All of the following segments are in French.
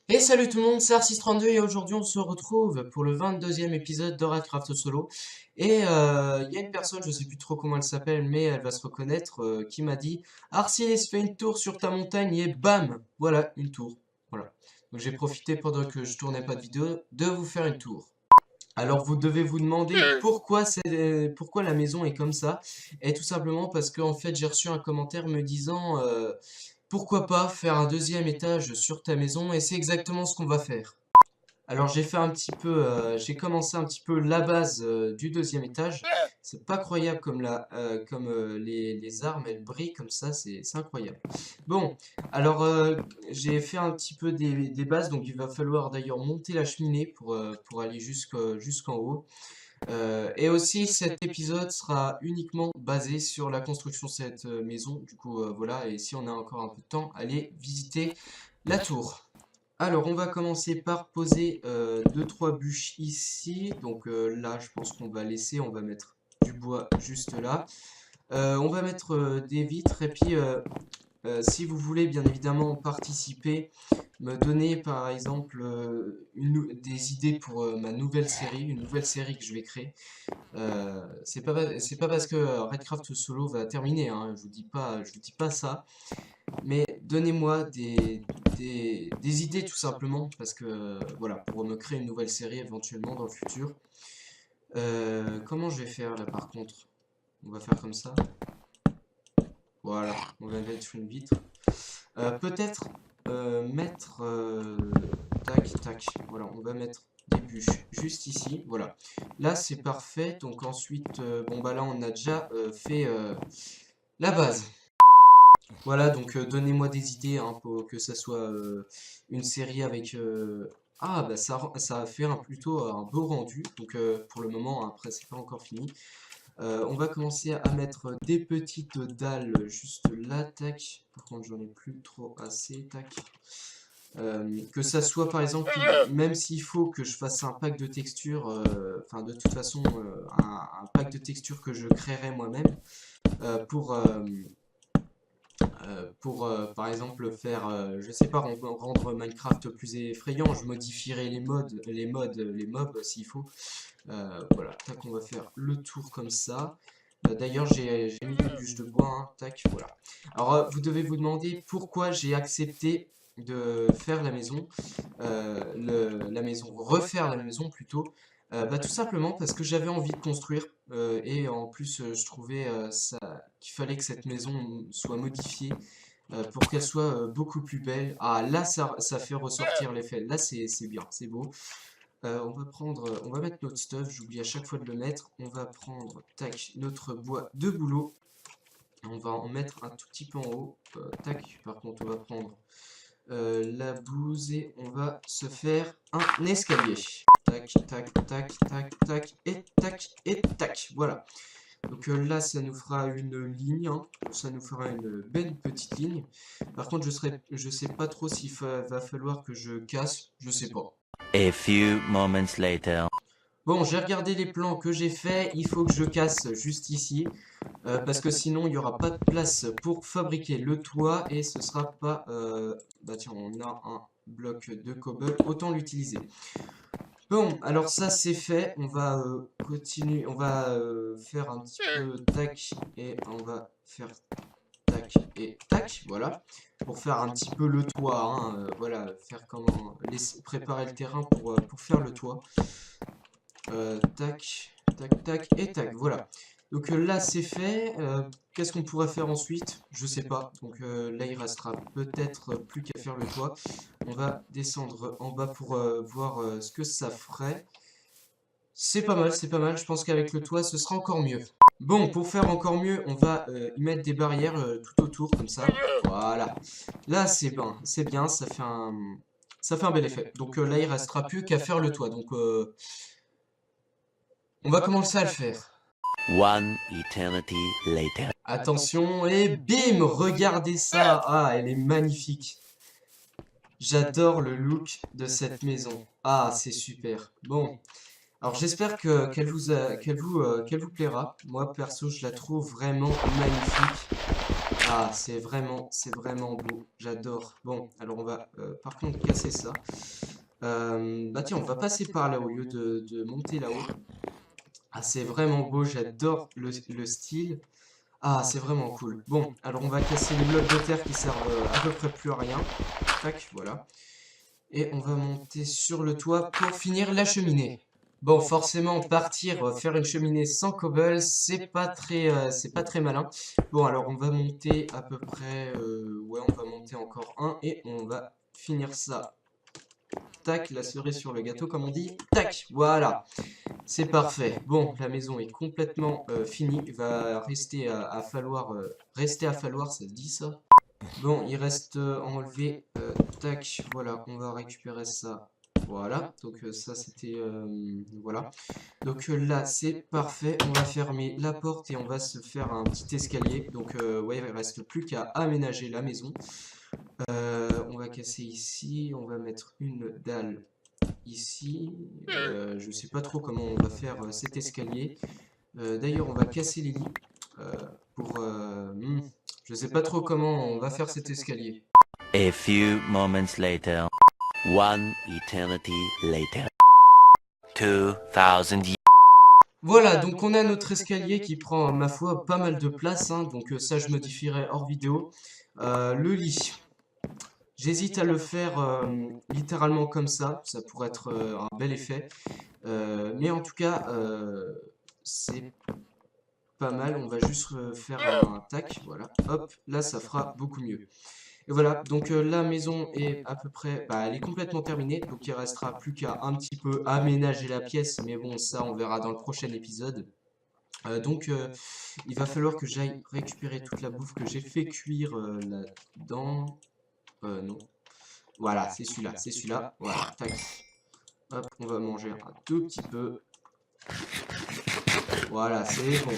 Et salut tout le monde, c'est Ar632 et aujourd'hui on se retrouve pour le 22e épisode de Redcraft Solo. Et il y a une personne, je sais plus trop comment elle s'appelle, mais elle va se reconnaître, qui m'a dit Arsilis, fais une tour sur ta montagne et bam, voilà, une tour. Voilà. Donc j'ai profité pendant que je tournais pas de vidéo de vous faire une tour. Alors vous devez vous demander pourquoi la maison est comme ça. Et tout simplement parce que en fait j'ai reçu un commentaire me disant pourquoi pas faire un deuxième étage sur ta maison, et c'est exactement ce qu'on va faire. Alors j'ai commencé un petit peu la base du deuxième étage. C'est pas croyable comme les armes elles brillent comme ça, c'est incroyable. Bon, alors j'ai fait un petit peu des bases, donc il va falloir d'ailleurs monter la cheminée pour aller jusqu'en haut. Et aussi cet épisode sera uniquement basé sur la construction de cette maison. Du coup voilà, et si on a encore un peu de temps, allez visiter la tour. Alors, on va commencer par poser 2-3 bûches ici. Donc là, je pense qu'on va laisser, on va mettre du bois juste là. On va mettre des vitres et puis si vous voulez bien évidemment participer, me donner par exemple des idées pour ma nouvelle série, une nouvelle série que je vais créer. C'est pas parce que Redcraft Solo va terminer, hein, je vous dis pas ça. Mais donnez-moi des idées tout simplement, parce que voilà, pour me créer une nouvelle série éventuellement dans le futur. Comment je vais faire là par contre? On va faire comme ça. Voilà, on va mettre une vitre. Peut-être mettre... tac, tac. Voilà, on va mettre des bûches juste ici. Voilà. Là c'est parfait. Donc ensuite, bon bah là on a déjà fait la base. Voilà, donc donnez-moi des idées hein, pour que ça soit une série avec... Ah, bah ça a fait plutôt un beau rendu, donc pour le moment, hein, après c'est pas encore fini. On va commencer à mettre des petites dalles juste là, tac. Par contre, j'en ai plus trop assez, tac. Que ça soit par exemple, même s'il faut que je fasse un pack de textures, enfin de toute façon, un pack de textures que je créerai moi-même pour par exemple faire, je sais pas, rendre Minecraft plus effrayant, je modifierai les mobs s'il faut. Voilà, tac, on va faire le tour comme ça. D'ailleurs, j'ai mis des bûches de bois, hein, tac, voilà. Alors, vous devez vous demander pourquoi j'ai accepté de faire la maison, refaire la maison plutôt. Bah, tout simplement parce que j'avais envie de construire et en plus je trouvais qu'il fallait que cette maison soit modifiée pour qu'elle soit beaucoup plus belle. Ah là ça fait ressortir l'effet, là c'est bien, c'est beau. On va mettre notre stuff, j'oublie à chaque fois de le mettre. On va prendre, tac, notre bois de boulot. On va en mettre un tout petit peu en haut. Tac, par contre on va prendre la bouse et on va se faire un escalier. Tac, tac, tac, tac, tac, et tac, et tac. Voilà. Donc là, ça nous fera une ligne, hein. Ça nous fera une belle petite ligne. Par contre, je sais pas trop s'il va falloir que je casse, je sais pas. A few moments later. Bon, j'ai regardé les plans que j'ai faits, il faut que je casse juste ici, parce que sinon il n'y aura pas de place pour fabriquer le toit et ce sera pas... bah tiens, on a un bloc de cobble, autant l'utiliser. Bon, alors ça c'est fait, on va continuer, on va faire un petit peu tac et on va faire tac et tac, voilà, pour faire un petit peu le toit, hein, voilà, faire comment, préparer le terrain pour faire le toit. Tac, tac, tac et tac, voilà. Donc là c'est fait, qu'est-ce qu'on pourrait faire ensuite? Je sais pas, donc là il restera peut-être plus qu'à faire le toit. On va descendre en bas pour voir ce que ça ferait. C'est pas mal, je pense qu'avec le toit ce sera encore mieux. Bon, pour faire encore mieux, on va y mettre des barrières tout autour, comme ça. Voilà. Là c'est bien, ça fait un bel effet. Donc là il restera plus qu'à faire le toit, donc on va commencer à le faire. One eternity later. Attention, et bim, regardez ça. Ah, elle est magnifique. J'adore le look de cette maison. Ah, c'est super. Bon, Alors j'espère qu'elle vous plaira. Moi perso, je la trouve vraiment magnifique. Ah, c'est vraiment beau. J'adore. Bon, alors on va par contre casser ça. Bah tiens, on va passer par là au lieu de monter là-haut. Ah, c'est vraiment beau. J'adore le style. Ah, c'est vraiment cool. Bon, alors on va casser les blocs de terre qui servent à peu près plus à rien. Tac, voilà. Et on va monter sur le toit pour finir la cheminée. Bon, forcément, partir, faire une cheminée sans cobble, c'est pas très malin. Bon, alors on va monter à peu près, ouais, on va monter encore un et on va finir ça. Tac, la cerise sur le gâteau, comme on dit. Tac, voilà, c'est parfait. Bon, la maison est complètement finie. Il va rester à falloir, ça se dit ça? Bon, il reste à enlever. Tac, voilà, on va récupérer ça. Voilà, donc ça c'était... voilà. Donc là, c'est parfait. On va fermer la porte et on va se faire un petit escalier. Donc ouais, il ne reste plus qu'à aménager la maison. On va casser ici. On va mettre une dalle ici. Je sais pas trop comment on va faire cet escalier. D'ailleurs, on va casser les lits. Pour... je sais pas trop comment on va faire cet escalier. A few moments later. One eternity later. 2000 years. Voilà, donc on a notre escalier qui prend, ma foi, pas mal de place, hein, donc ça je modifierai hors vidéo. Le lit, j'hésite à le faire littéralement comme ça pourrait être un bel effet. Mais en tout cas, c'est pas mal, on va juste faire un tac, voilà, hop, là ça fera beaucoup mieux. Et voilà, donc la maison est à peu près, bah, elle est complètement terminée, donc il restera plus qu'à un petit peu aménager la pièce, mais bon, ça on verra dans le prochain épisode. Donc il va falloir que j'aille récupérer toute la bouffe que j'ai fait cuire là-dedans. Non. Voilà, c'est celui-là, voilà, tac. Hop, on va manger un tout petit peu. Voilà, c'est bon.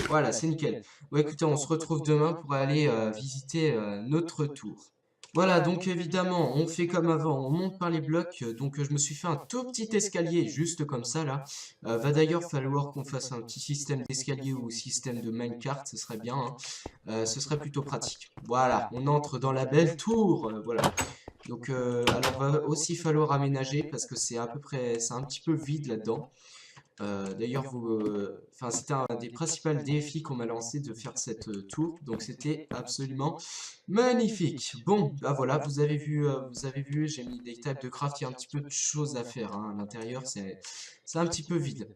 Voilà, c'est nickel. Bon, écoutez, on se retrouve demain pour aller visiter notre tour. Voilà, donc évidemment, on fait comme avant, on monte par les blocs. Donc je me suis fait un tout petit escalier, juste comme ça, là. Va d'ailleurs falloir qu'on fasse un petit système d'escalier ou système de minecart, ce serait bien, hein. Ce serait plutôt pratique. Voilà, on entre dans la belle tour, voilà. Donc, alors va aussi falloir aménager parce que c'est à peu près, c'est un petit peu vide là-dedans. D'ailleurs, enfin, c'était un des principaux défis qu'on m'a lancé de faire cette tour, donc c'était absolument magnifique. Bon, bah voilà, vous avez vu, j'ai mis des tables de craft, il y a un petit peu de choses à faire, hein, à l'intérieur, c'est un petit peu vide.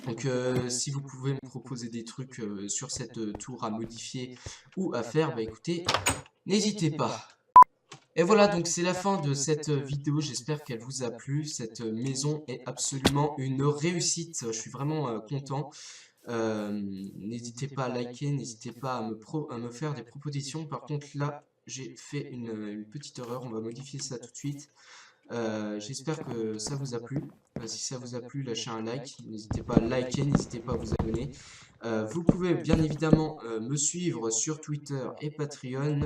Donc, si vous pouvez me proposer des trucs sur cette tour à modifier ou à faire, bah écoutez, n'hésitez pas. Et voilà, donc c'est la fin de cette vidéo, j'espère qu'elle vous a plu. Cette maison est absolument une réussite, je suis vraiment content. N'hésitez pas à liker, n'hésitez pas à me faire des propositions. Par contre là, j'ai fait une petite erreur, on va modifier ça tout de suite. J'espère que ça vous a plu. Si ça vous a plu, lâchez un like, n'hésitez pas à liker, n'hésitez pas à vous abonner. Vous pouvez bien évidemment me suivre sur Twitter et Patreon.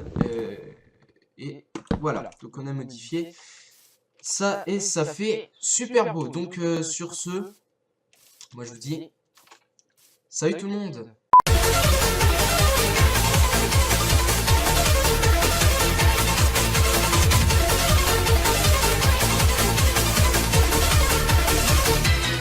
Et voilà, donc on a modifié ça et ça fait super beau. Donc sur ce, moi je vous dis salut tout le monde.